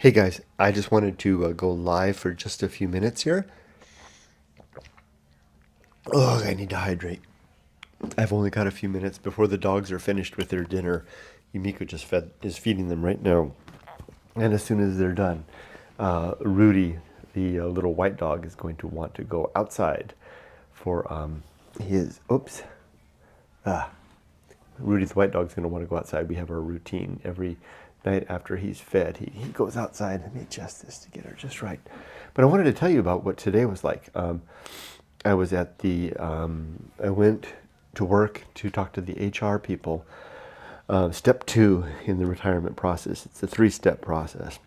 Hey guys, I just wanted to go live for just a few minutes here. Oh, I need to hydrate. I've only got a few minutes before the dogs are finished with their dinner. Yumiko is feeding them right now, and as soon as they're done, Rudy, the little white dog, is going to want to go outside for his. Oops. Ah, Rudy the white dog's going to want to go outside. We have our routine every night after he's fed. He goes outside. Let me adjust this to get her just right. But I wanted to tell you about what today was like. I was at I went to work to talk to the HR people. Step 2 in the retirement process. It's a 3-step process.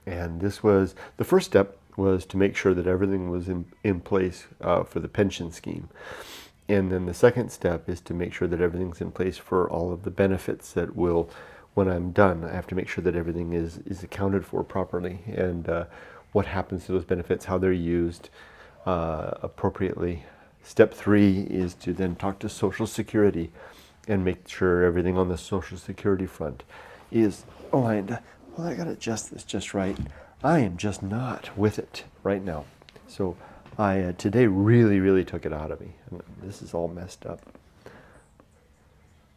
And the first step was to make sure that everything was in place for the pension scheme. And then the second step is to make sure that everything's in place for all of the benefits that will, when I'm done, I have to make sure that everything is accounted for properly, and what happens to those benefits, how they're used appropriately. Step 3 is to then talk to Social Security and make sure everything on the Social Security front is aligned. Well, I got to adjust this just right. I am just not with it right now. So I today really took it out of me. And this is all messed up.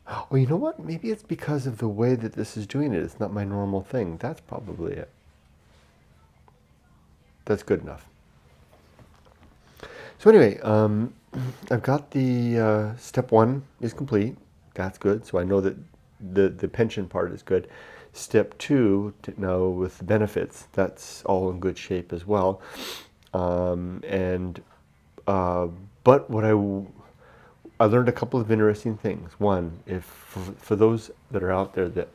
Oh, you know what? Maybe it's because of the way that this is doing it. It's not my normal thing. That's probably it. That's good enough. So anyway, I've got the step 1 is complete. That's good. So I know that the pension part is good. Step 2, now with the benefits, that's all in good shape as well. But what I learned a couple of interesting things. One, if for those that are out there that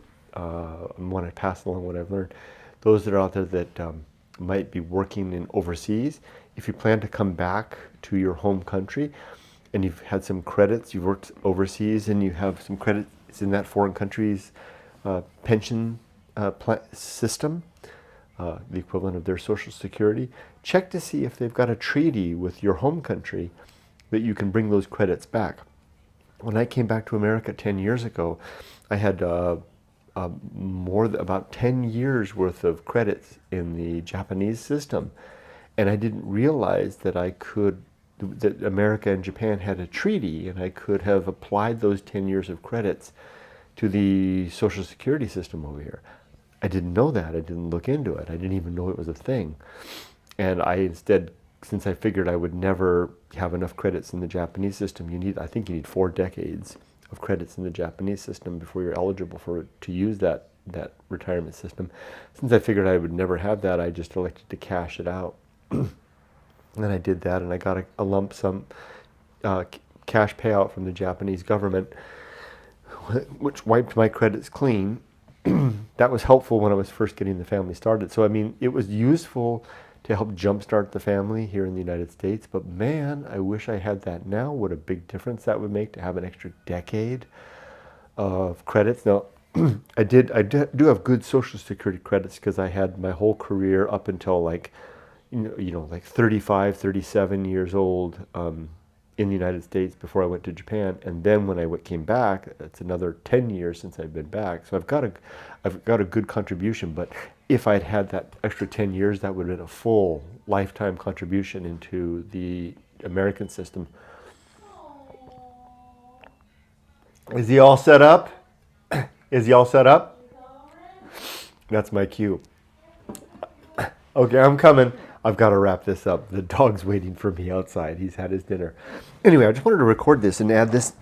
want to pass along what I've learned, those that are out there that might be working in overseas, if you plan to come back to your home country and you've had some credits, you've worked overseas and you have some credits in that foreign country's pension system, the equivalent of their Social Security, check to see if they've got a treaty with your home country that you can bring those credits back. When I came back to America 10 years ago, I had about 10 years worth of credits in the Japanese system. And I didn't realize that that America and Japan had a treaty, and I could have applied those 10 years of credits to the Social Security system over here. I didn't know that. I didn't look into it. I didn't even know it was a thing. And I instead, since I figured I would never have enough credits in the Japanese system, I think you need 4 decades of credits in the Japanese system before you're eligible to use that retirement system. Since I figured I would never have that, I just elected to cash it out. And I did that, and I got a lump sum cash payout from the Japanese government, which wiped my credits clean. That was helpful when I was first getting the family started. So, I mean, it was useful to help jumpstart the family here in the United States. But man, I wish I had that now. What a big difference that would make to have an extra decade of credits. Now, I do have good Social Security credits because I had my whole career up until like 35, 37 years old in the United States before I went to Japan. And then when I came back, it's another 10 years since I've been back. So I've got a good contribution. But if I'd had that extra 10 years, that would have been a full lifetime contribution into the American system. Is he all set up? Is he all set up? That's my cue. Okay, I'm coming. I've got to wrap this up. The dog's waiting for me outside. He's had his dinner. Anyway, I just wanted to record this and add this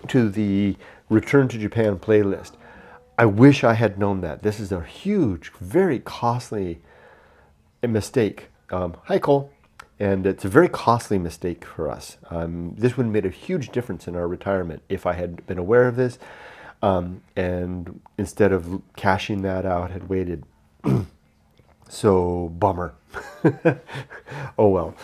to the Return to Japan playlist. I wish I had known that. This is a huge, very costly mistake. Hi, Cole. And it's a very costly mistake for us. This would have made a huge difference in our retirement if I had been aware of this. And instead of cashing that out, had waited. So, bummer. Oh well.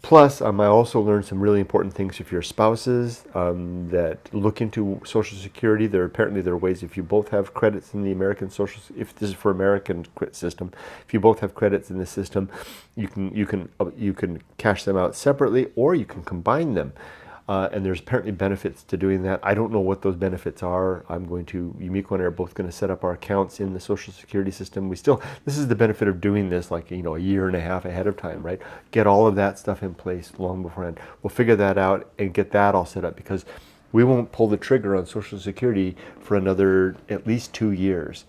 Plus, I also learned some really important things if you're spouses that look into Social Security. Apparently there are ways if you both have credits in the American if this is for American system, if you both have credits in the system, you can cash them out separately or you can combine them. And there's apparently benefits to doing that. I don't know what those benefits are. Yumiko and I are both going to set up our accounts in the Social Security system. This is the benefit of doing this like, a year and a half ahead of time, right? Get all of that stuff in place long beforehand. We'll figure that out and get that all set up, because we won't pull the trigger on Social Security for another at least 2 years.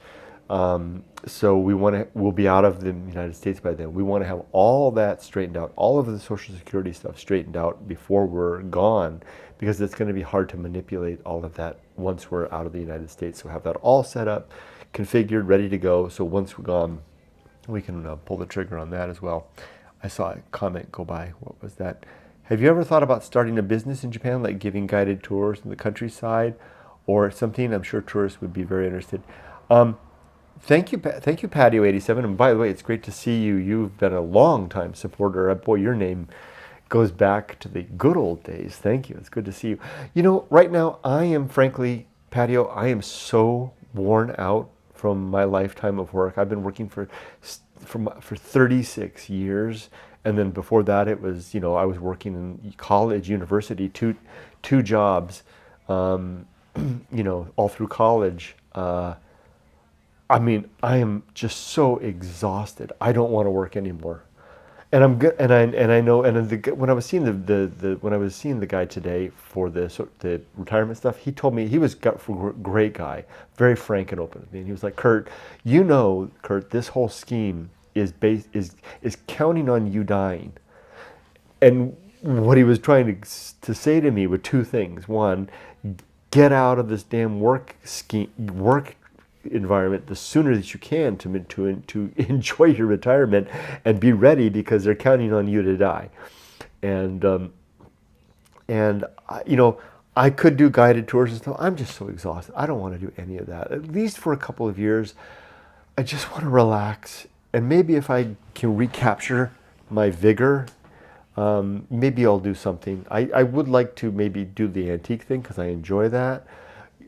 So we'll be out of the United States by then. We want to have all that straightened out, all of the Social Security stuff straightened out before we're gone, because it's going to be hard to manipulate all of that once we're out of the United States. So have that all set up, configured, ready to go. So once we're gone, we can pull the trigger on that as well. I saw a comment go by. What was that? Have you ever thought about starting a business in Japan, like giving guided tours in the countryside or something? I'm sure tourists would be very interested. Thank you, Patio87. And by the way, it's great to see you. You've been a long time supporter. Boy, your name goes back to the good old days. Thank you. It's good to see you. Right now, I am frankly, Patio, I am so worn out from my lifetime of work. I've been working for 36 years. And then before that, it was, I was working in college, university, two jobs, all through college. I am just so exhausted. I don't want to work anymore, and I'm good. And I know. And when I was seeing the guy today for the retirement stuff, he told me, he was a great guy, very frank and open with me. And he was like, Kurt, this whole scheme is counting on you dying. And what he was trying to say to me were two things. One, get out of this damn work environment the sooner that you can to enjoy your retirement and be ready, because they're counting on you to die. And I could do guided tours and stuff. I'm just so exhausted. I don't want to do any of that. At least for a couple of years, I just want to relax. And maybe if I can recapture my vigor, maybe I'll do something. I would like to maybe do the antique thing, because I enjoy that.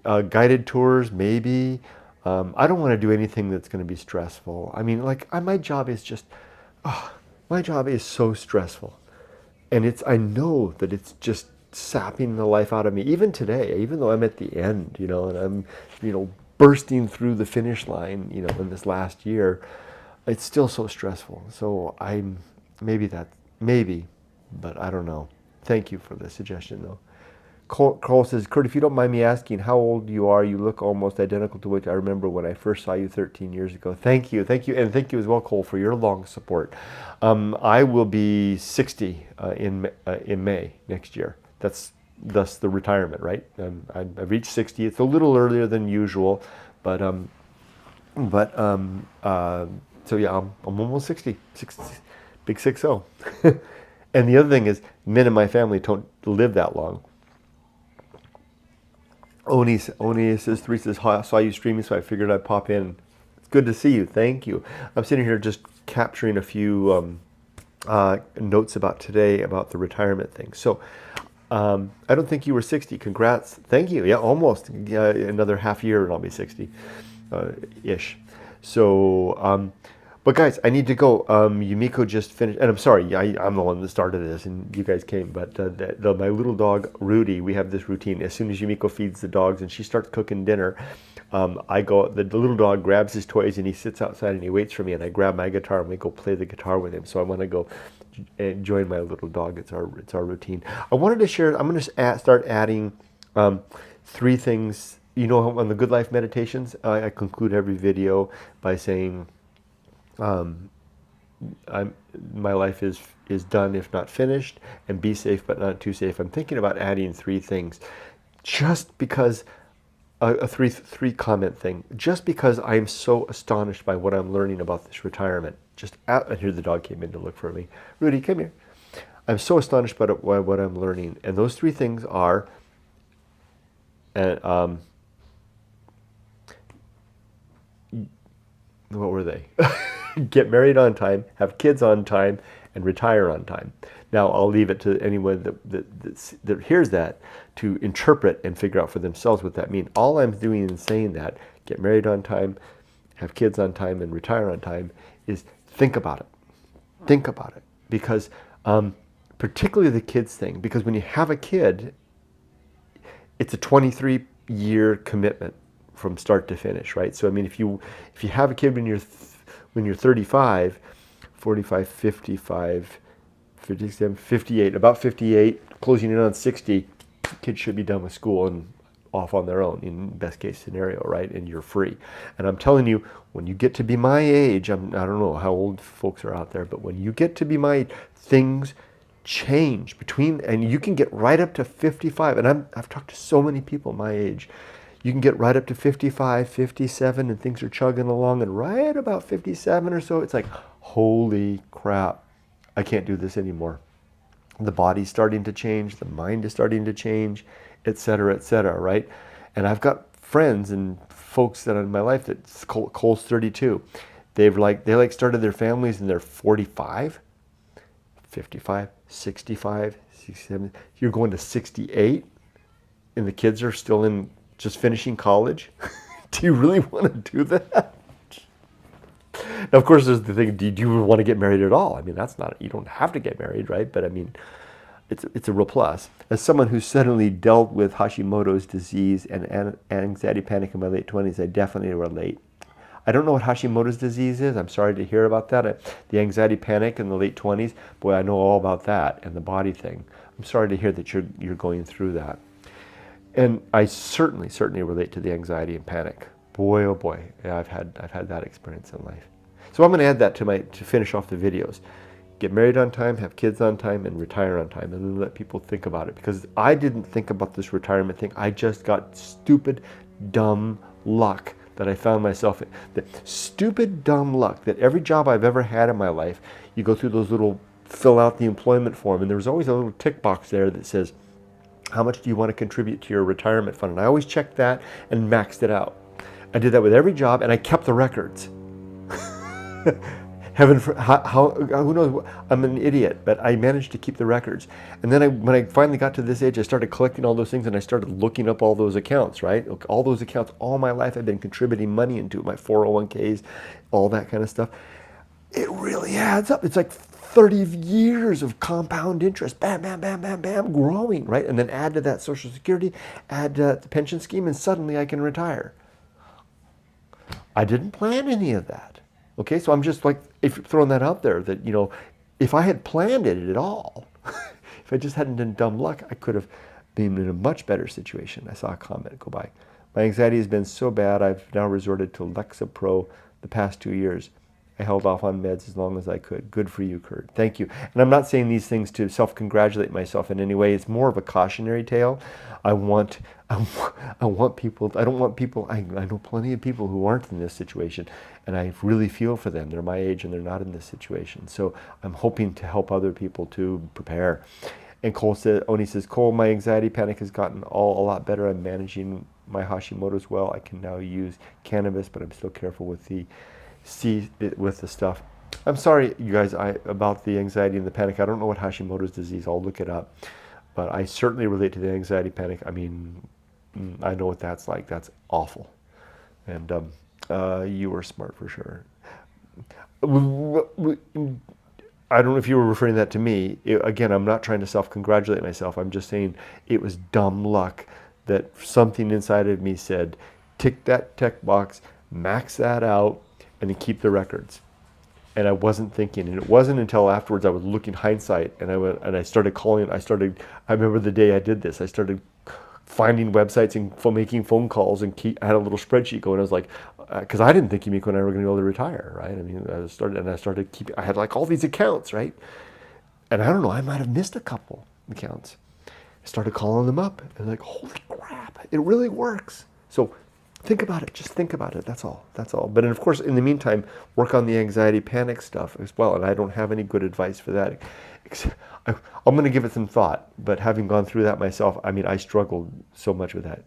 Guided tours, maybe. I don't want to do anything that's going to be stressful. My job is my job is so stressful. And I know that it's just sapping the life out of me. Even today, even though I'm at the end, and I'm, bursting through the finish line, in this last year, it's still so stressful. So maybe, but I don't know. Thank you for the suggestion, though. Cole says, Kurt, if you don't mind me asking how old you are, you look almost identical to what I remember when I first saw you 13 years ago. Thank you. And thank you as well, Cole, for your long support. I will be 60 in May next year. That's the retirement, right? I've reached 60. It's a little earlier than usual, but so yeah, I'm almost 60, big 60. And the other thing is, men in my family don't live that long. Oni says, Teresa saw you streaming, so I figured I'd pop in. It's good to see you. Thank you. I'm sitting here just capturing a few notes about today about the retirement thing. So I don't think you were 60. Congrats. Thank you. Yeah, almost. Another half year and I'll be 60 ish. So, but guys, I need to go. Yumiko just finished, and I'm sorry, I'm the one that started this, and you guys came. But my little dog Rudy, we have this routine. As soon as Yumiko feeds the dogs and she starts cooking dinner, I go. The little dog grabs his toys and he sits outside and he waits for me, and I grab my guitar and we go play the guitar with him. So I want to go and join my little dog. It's our routine. I wanted to share. I'm going to start adding 3 things. On the Good Life meditations, I conclude every video by saying, my life is done if not finished, and be safe but not too safe. I'm thinking about adding 3 things, just because a three comment thing. Just because I'm so astonished by what I'm learning about this retirement. And here the dog came in to look for me. Rudy, come here. I'm so astonished by what I'm learning, and those 3 things are, what were they? Get married on time, have kids on time, and retire on time. Now, I'll leave it to anyone that hears that to interpret and figure out for themselves what that means. All I'm doing in saying that, get married on time, have kids on time, and retire on time, is think about it. Think about it. Because particularly the kids thing, because when you have a kid, it's a 23-year commitment from start to finish, right? So I mean, if you have a kid when you're 35, 45, 55, 57, 58, about 58, closing in on 60, kids should be done with school and off on their own in best case scenario, right? And you're free. And I'm telling you, when you get to be my age, I don't know how old folks are out there, but when you get to be my age, things change and you can get right up to 55. And I've talked to so many people my age. You can get right up to 55, 57, and things are chugging along. And right about 57 or so, it's like, holy crap, I can't do this anymore. The body's starting to change, the mind is starting to change, et cetera, right? And I've got friends and folks that are in my life that Cole's 32. They started their families and they're 45, 55, 65, 67. You're going to 68 and the kids are still just finishing college. Do you really want to do that? Now, of course, there's the thing, do you want to get married at all? I mean, you don't have to get married, right? But I mean, it's a real plus. As someone who suddenly dealt with Hashimoto's disease and anxiety panic in my late 20s, I definitely relate. I don't know what Hashimoto's disease is. I'm sorry to hear about that. The anxiety panic in the late 20s, boy, I know all about that and the body thing. I'm sorry to hear that you're going through that. And I certainly relate to the anxiety and panic. Boy, oh boy, yeah, I've had that experience in life. So I'm going to add that to finish off the videos. Get married on time, have kids on time, and retire on time, and then let people think about it. Because I didn't think about this retirement thing. I just got stupid, dumb luck that I found myself in. The stupid, dumb luck that every job I've ever had in my life, you go through those little, fill out the employment form, and there was always a little tick box there that says, how much do you want to contribute to your retirement fund? And I always checked that and maxed it out. I did that with every job, and I kept the records. Who knows? I'm an idiot, but I managed to keep the records. And then when I finally got to this age, I started collecting all those things, and I started looking up all those accounts, right? All those accounts, all my life I've been contributing money into, my 401ks, all that kind of stuff. It really adds up. It's like 30 years of compound interest, bam, bam, bam, bam, bam, growing, right? And then add to that Social Security, add to the pension scheme, and suddenly I can retire. I didn't plan any of that. Okay, so I'm just like, if throwing that out there, that, if I had planned it at all, if I just hadn't done dumb luck, I could have been in a much better situation. I saw a comment go by. My anxiety has been so bad, I've now resorted to Lexapro the past 2 years. I held off on meds as long as I could. Good for you, Kurt. Thank you. And I'm not saying these things to self-congratulate myself in any way. It's more of a cautionary tale. I want people, I don't want people, I know plenty of people who aren't in this situation, and I really feel for them. They're my age and they're not in this situation. So I'm hoping to help other people to prepare. And Oni says, Cole, my anxiety panic has gotten a lot better. I'm managing my Hashimoto's well. I can now use cannabis, but I'm still careful with the stuff. I'm sorry, you guys, about the anxiety and the panic. I don't know what Hashimoto's disease. I'll look it up. But I certainly relate to the anxiety panic. I mean, I know what that's like. That's awful. And you were smart for sure. I don't know if you were referring that to me. Again, I'm not trying to self-congratulate myself. I'm just saying it was dumb luck that something inside of me said, tick that check box, max that out, and then keep the records. And I wasn't thinking, and it wasn't until afterwards I was looking hindsight, and I started calling. I remember the day I did this. I started finding websites and making phone calls, and I had a little spreadsheet going. I was like, because I didn't think Yumiko and I were going to be able to retire, right? I mean, I had like all these accounts, right? And I don't know, I might have missed a couple accounts. I started calling them up, and like, holy crap, it really works. So think about it. Just think about it. That's all. But of course, in the meantime, work on the anxiety panic stuff as well. And I don't have any good advice for that. I'm going to give it some thought. But having gone through that myself, I mean, I struggled so much with that.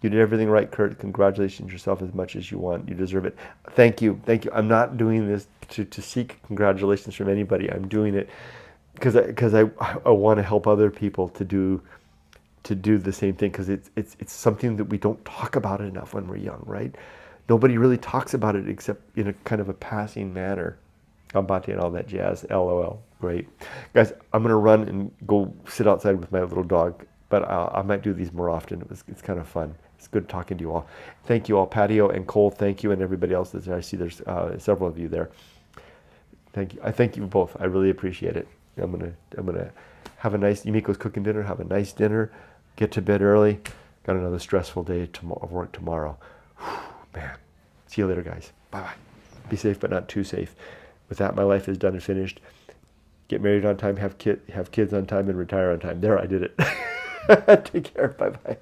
You did everything right, Kurt. Congratulations yourself as much as you want. You deserve it. Thank you. I'm not doing this to seek congratulations from anybody. I'm doing it because I want to help other people to do the same thing, because it's something that we don't talk about enough when we're young, right? Nobody really talks about it except in a kind of a passing manner. Gambate and all that jazz. LOL. Great. Guys, I'm going to run and go sit outside with my little dog. but I might do these more often. It's kind of fun. It's good talking to you all. Thank you all, Patio and Cole. Thank you, and everybody else that's there. I see there's several of you there. Thank you. I thank you both. I really appreciate it. I'm gonna have a nice. Yumiko's cooking dinner. Have a nice dinner. Get to bed early. Got another stressful day of work tomorrow. Whew, man. See you later, guys. Bye bye. Be safe, but not too safe. With that, my life is done and finished. Get married on time. Have kids on time, and retire on time. There, I did it. Take care. Bye bye.